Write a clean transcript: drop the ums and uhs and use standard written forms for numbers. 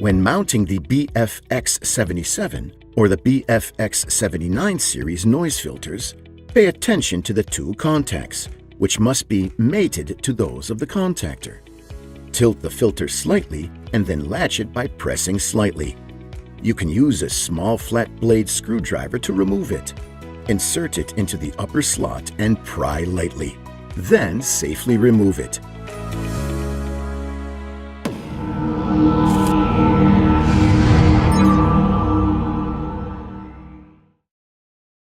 When mounting the BFX77 or the BFX79 series noise filters, pay attention to the two contacts, which must be mated to those of the contactor. Tilt the filter slightly and then latch it by pressing slightly. You can use a small flat blade screwdriver to remove it. Insert it into the upper slot and pry lightly. Then safely remove it.